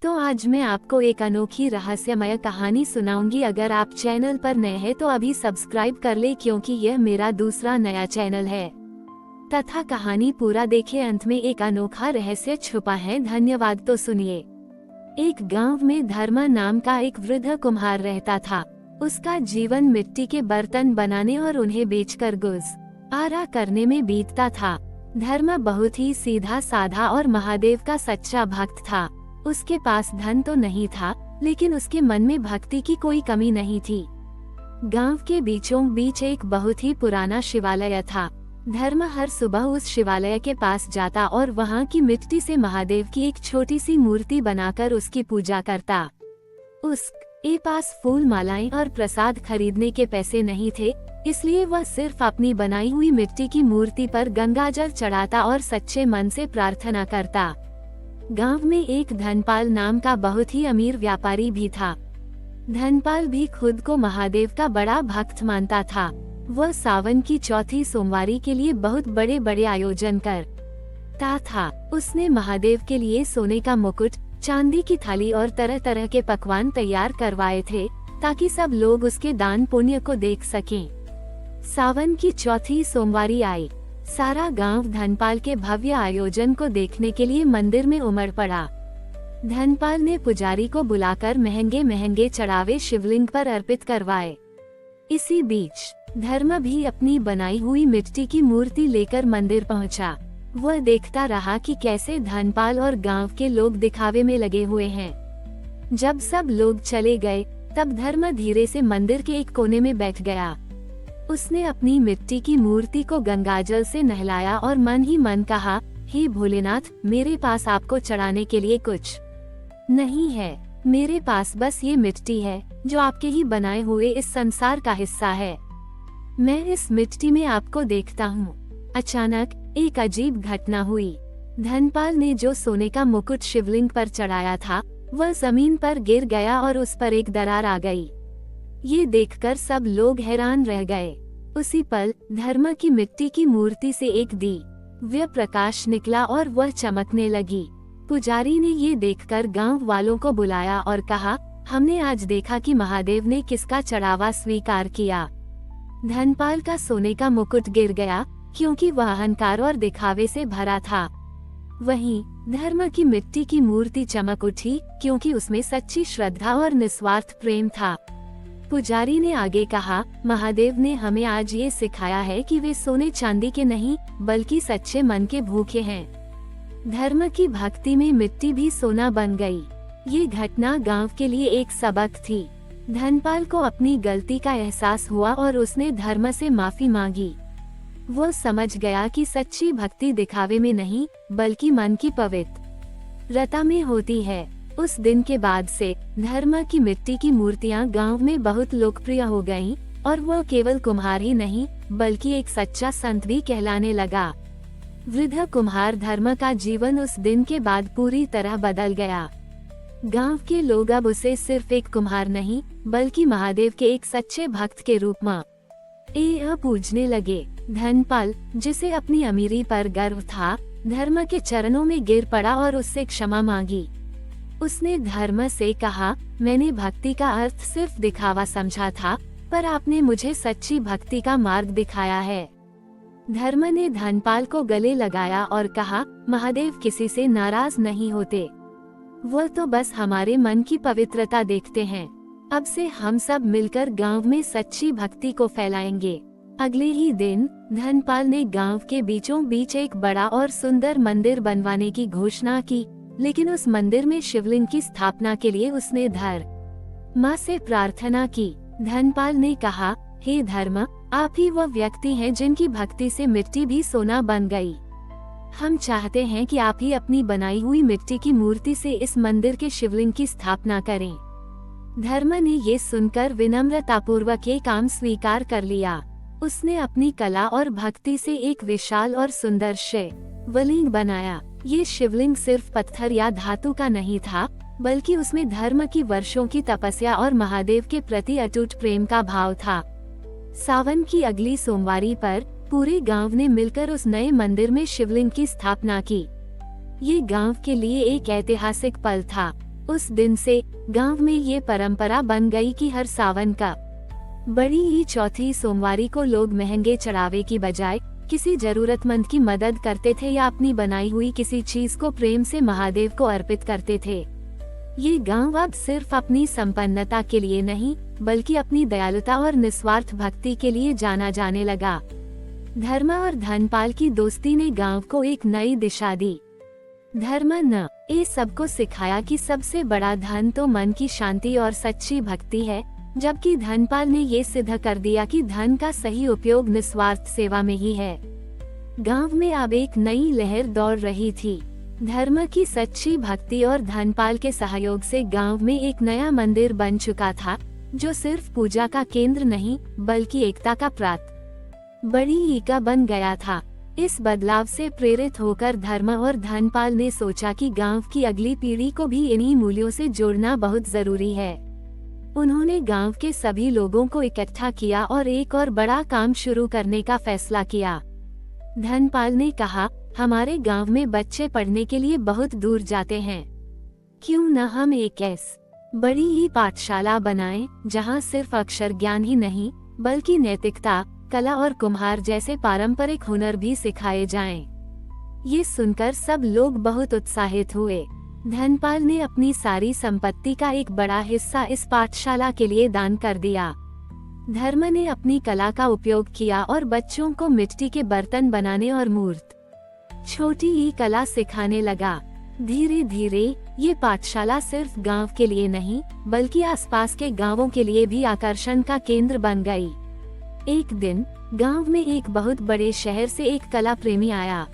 तो आज मैं आपको एक अनोखी रहस्यमय कहानी सुनाऊंगी। अगर आप चैनल पर नए हैं तो अभी सब्सक्राइब कर ले, क्योंकि यह मेरा दूसरा नया चैनल है। तथा कहानी पूरा देखे, अंत में एक अनोखा रहस्य छुपा है। धन्यवाद। तो सुनिए। एक गांव में धर्मा नाम का एक वृद्ध कुम्हार रहता था। उसका जीवन मिट्टी के बर्तन बनाने और उन्हें बेचकर गुजारा करने में बीतता था। धर्मा बहुत ही सीधा साधा और महादेव का सच्चा भक्त था। उसके पास धन तो नहीं था, लेकिन उसके मन में भक्ति की कोई कमी नहीं थी। गांव के बीचों बीच एक बहुत ही पुराना शिवालय था। धर्मा हर सुबह उस शिवालय के पास जाता और वहां की मिट्टी से महादेव की एक छोटी सी मूर्ति बनाकर उसकी पूजा करता। उसके पास फूल, मालाएं और प्रसाद खरीदने के पैसे नहीं थे, इसलिए वह सिर्फ अपनी बनाई हुई मिट्टी की मूर्ति पर गंगाजल चढ़ाता और सच्चे मन से प्रार्थना करता। गांव में एक धनपाल नाम का बहुत ही अमीर व्यापारी भी था। धनपाल भी खुद को महादेव का बड़ा भक्त मानता था। वह सावन की चौथी सोमवारी के लिए बहुत बड़े बड़े आयोजन करता था। उसने महादेव के लिए सोने का मुकुट, चांदी की थाली और तरह तरह के पकवान तैयार करवाए थे, ताकि सब लोग उसके दान पुण्य को देख सकें। सावन की चौथी सोमवारी आई। सारा गांव धनपाल के भव्य आयोजन को देखने के लिए मंदिर में उमड़ पड़ा। धनपाल ने पुजारी को बुलाकर महंगे महंगे चढ़ावे शिवलिंग पर अर्पित करवाए। इसी बीच धर्मा भी अपनी बनाई हुई मिट्टी की मूर्ति लेकर मंदिर पहुंचा। वह देखता रहा कि कैसे धनपाल और गांव के लोग दिखावे में लगे हुए हैं। जब सब लोग चले गए, तब धर्मा धीरे से मंदिर के एक कोने में बैठ गया। उसने अपनी मिट्टी की मूर्ति को गंगाजल से नहलाया और मन ही मन कहा, हे भोलेनाथ, मेरे पास आपको चढ़ाने के लिए कुछ नहीं है। मेरे पास बस ये मिट्टी है, जो आपके ही बनाए हुए इस संसार का हिस्सा है। मैं इस मिट्टी में आपको देखता हूँ। अचानक एक अजीब घटना हुई। धनपाल ने जो सोने का मुकुट शिवलिंग पर चढ़ाया था, वह जमीन पर गिर गया और उस पर एक दरार आ गई। ये देखकर सब लोग हैरान रह गए। उसी पल धर्मा की मिट्टी की मूर्ति से एक दिव्य प्रकाश निकला और वह चमकने लगी। पुजारी ने ये देखकर गांव वालों को बुलाया और कहा, हमने आज देखा कि महादेव ने किसका चढ़ावा स्वीकार किया। धनपाल का सोने का मुकुट गिर गया, क्योंकि वह अहंकार और दिखावे से भरा था। वहीं धर्मा की मिट्टी की मूर्ति चमक उठी, क्योंकि उसमें सच्ची श्रद्धा और निस्वार्थ प्रेम था। पुजारी ने आगे कहा, महादेव ने हमें आज ये सिखाया है कि वे सोने चांदी के नहीं, बल्कि सच्चे मन के भूखे हैं। धर्म की भक्ति में मिट्टी भी सोना बन गई। ये घटना गांव के लिए एक सबक थी। धनपाल को अपनी गलती का एहसास हुआ और उसने धर्म से माफी मांगी। वो समझ गया कि सच्ची भक्ति दिखावे में नहीं, बल्कि मन की पवित्रता में होती है। उस दिन के बाद से धर्मा की मिट्टी की मूर्तियां गांव में बहुत लोकप्रिय हो गईं, और वो केवल कुम्हार ही नहीं, बल्कि एक सच्चा संत भी कहलाने लगा। वृद्ध कुम्हार धर्मा का जीवन उस दिन के बाद पूरी तरह बदल गया। गांव के लोग अब उसे सिर्फ एक कुम्हार नहीं, बल्कि महादेव के एक सच्चे भक्त के रूप में पूजने लगे। धनपाल, जिसे अपनी अमीरी पर गर्व था, धर्मा के चरणों में गिर पड़ा और उससे क्षमा मांगी। उसने धर्म से कहा, मैंने भक्ति का अर्थ सिर्फ दिखावा समझा था, पर आपने मुझे सच्ची भक्ति का मार्ग दिखाया है। धर्म ने धनपाल को गले लगाया और कहा, महादेव किसी से नाराज नहीं होते। वह तो बस हमारे मन की पवित्रता देखते हैं। अब से हम सब मिलकर गांव में सच्ची भक्ति को फैलाएंगे। अगले ही दिन धनपाल ने गांव के बीचों बीच एक बड़ा और सुंदर मंदिर बनवाने की घोषणा की, लेकिन उस मंदिर में शिवलिंग की स्थापना के लिए उसने धर्मा से प्रार्थना की। धनपाल ने कहा, हे धर्मा, आप ही वह व्यक्ति हैं जिनकी भक्ति से मिट्टी भी सोना बन गई। हम चाहते हैं कि आप ही अपनी बनाई हुई मिट्टी की मूर्ति से इस मंदिर के शिवलिंग की स्थापना करें। धर्मा ने ये सुनकर विनम्रतापूर्वक ये काम स्वीकार कर लिया। उसने अपनी कला और भक्ति से एक विशाल और सुंदर शिवलिंग बनाया। ये शिवलिंग सिर्फ पत्थर या धातु का नहीं था, बल्कि उसमें धर्म की वर्षों की तपस्या और महादेव के प्रति अटूट प्रेम का भाव था। सावन की अगली सोमवारी पर पूरे गांव ने मिलकर उस नए मंदिर में शिवलिंग की स्थापना की। ये गांव के लिए एक ऐतिहासिक पल था। उस दिन से गांव में ये परंपरा बन गई कि हर सावन का बड़ी ही चौथी सोमवारी को लोग महंगे चढ़ावे की बजाय किसी जरूरतमंद की मदद करते थे या अपनी बनाई हुई किसी चीज को प्रेम से महादेव को अर्पित करते थे। ये गांव अब सिर्फ अपनी संपन्नता के लिए नहीं बल्कि अपनी दयालुता और निस्वार्थ भक्ति के लिए जाना जाने लगा। धर्म और धनपाल की दोस्ती ने गांव को एक नई दिशा दी। धर्म ने ये सबको सिखाया कि सबसे बड़ा धन तो मन की शांति और सच्ची भक्ति है, जबकि धनपाल ने ये सिद्ध कर दिया कि धन का सही उपयोग निस्वार्थ सेवा में ही है। गांव में अब एक नई लहर दौड़ रही थी। धर्म की सच्ची भक्ति और धनपाल के सहयोग से गांव में एक नया मंदिर बन चुका था, जो सिर्फ पूजा का केंद्र नहीं बल्कि एकता का बड़ी ईका बन गया था। इस बदलाव से प्रेरित होकर धर्म और धनपाल ने सोचा कि गांव की अगली पीढ़ी को भी इन्हीं मूल्यों से जोड़ना बहुत जरूरी है। उन्होंने गांव के सभी लोगों को इकट्ठा किया और एक और बड़ा काम शुरू करने का फैसला किया। धनपाल ने कहा, हमारे गांव में बच्चे पढ़ने के लिए बहुत दूर जाते हैं, क्यों न हम एक बड़ी ही पाठशाला बनाएं, जहां सिर्फ अक्षर ज्ञान ही नहीं बल्कि नैतिकता, कला और कुम्हार जैसे पारंपरिक हुनर भी सिखाए जाएं। ये सुनकर सब लोग बहुत उत्साहित हुए। धनपाल ने अपनी सारी संपत्ति का एक बड़ा हिस्सा इस पाठशाला के लिए दान कर दिया। धर्म ने अपनी कला का उपयोग किया और बच्चों को मिट्टी के बर्तन बनाने और छोटी ही कला सिखाने लगा। धीरे धीरे ये पाठशाला सिर्फ गांव के लिए नहीं बल्कि आसपास के गांवों के लिए भी आकर्षण का केंद्र बन गई। एक दिन गांव में एक बहुत बड़े शहर से एक कला प्रेमी आया।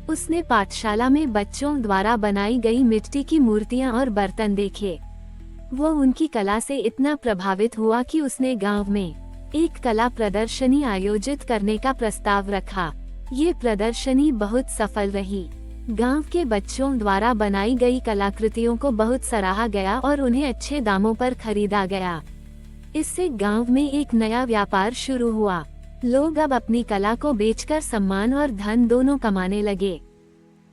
उसने पाठशाला में बच्चों द्वारा बनाई गई मिट्टी की मूर्तियां और बर्तन देखे। वो उनकी कला से इतना प्रभावित हुआ कि उसने गांव में एक कला प्रदर्शनी आयोजित करने का प्रस्ताव रखा। ये प्रदर्शनी बहुत सफल रही। गांव के बच्चों द्वारा बनाई गई कलाकृतियों को बहुत सराहा गया और उन्हें अच्छे दामों पर खरीदा गया। इससे गांव में एक नया व्यापार शुरू हुआ। लोग अब अपनी कला को बेचकर सम्मान और धन दोनों कमाने लगे।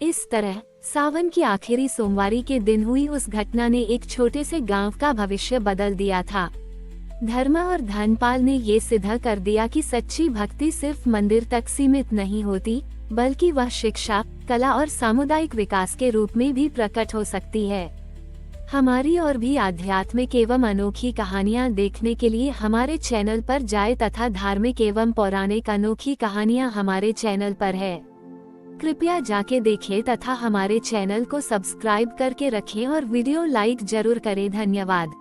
इस तरह सावन की आखिरी सोमवारी के दिन हुई उस घटना ने एक छोटे से गांव का भविष्य बदल दिया था। धर्म और धनपाल ने ये सिद्ध कर दिया कि सच्ची भक्ति सिर्फ मंदिर तक सीमित नहीं होती बल्कि वह शिक्षा, कला और सामुदायिक विकास के रूप में भी प्रकट हो सकती है। हमारी और भी आध्यात्मिक एवं अनोखी कहानियाँ देखने के लिए हमारे चैनल पर जाएं तथा धार्मिक एवं पौराणिक अनोखी कहानियाँ हमारे चैनल पर है। कृपया जाके देखें तथा हमारे चैनल को सब्सक्राइब करके रखें और वीडियो लाइक जरूर करें। धन्यवाद।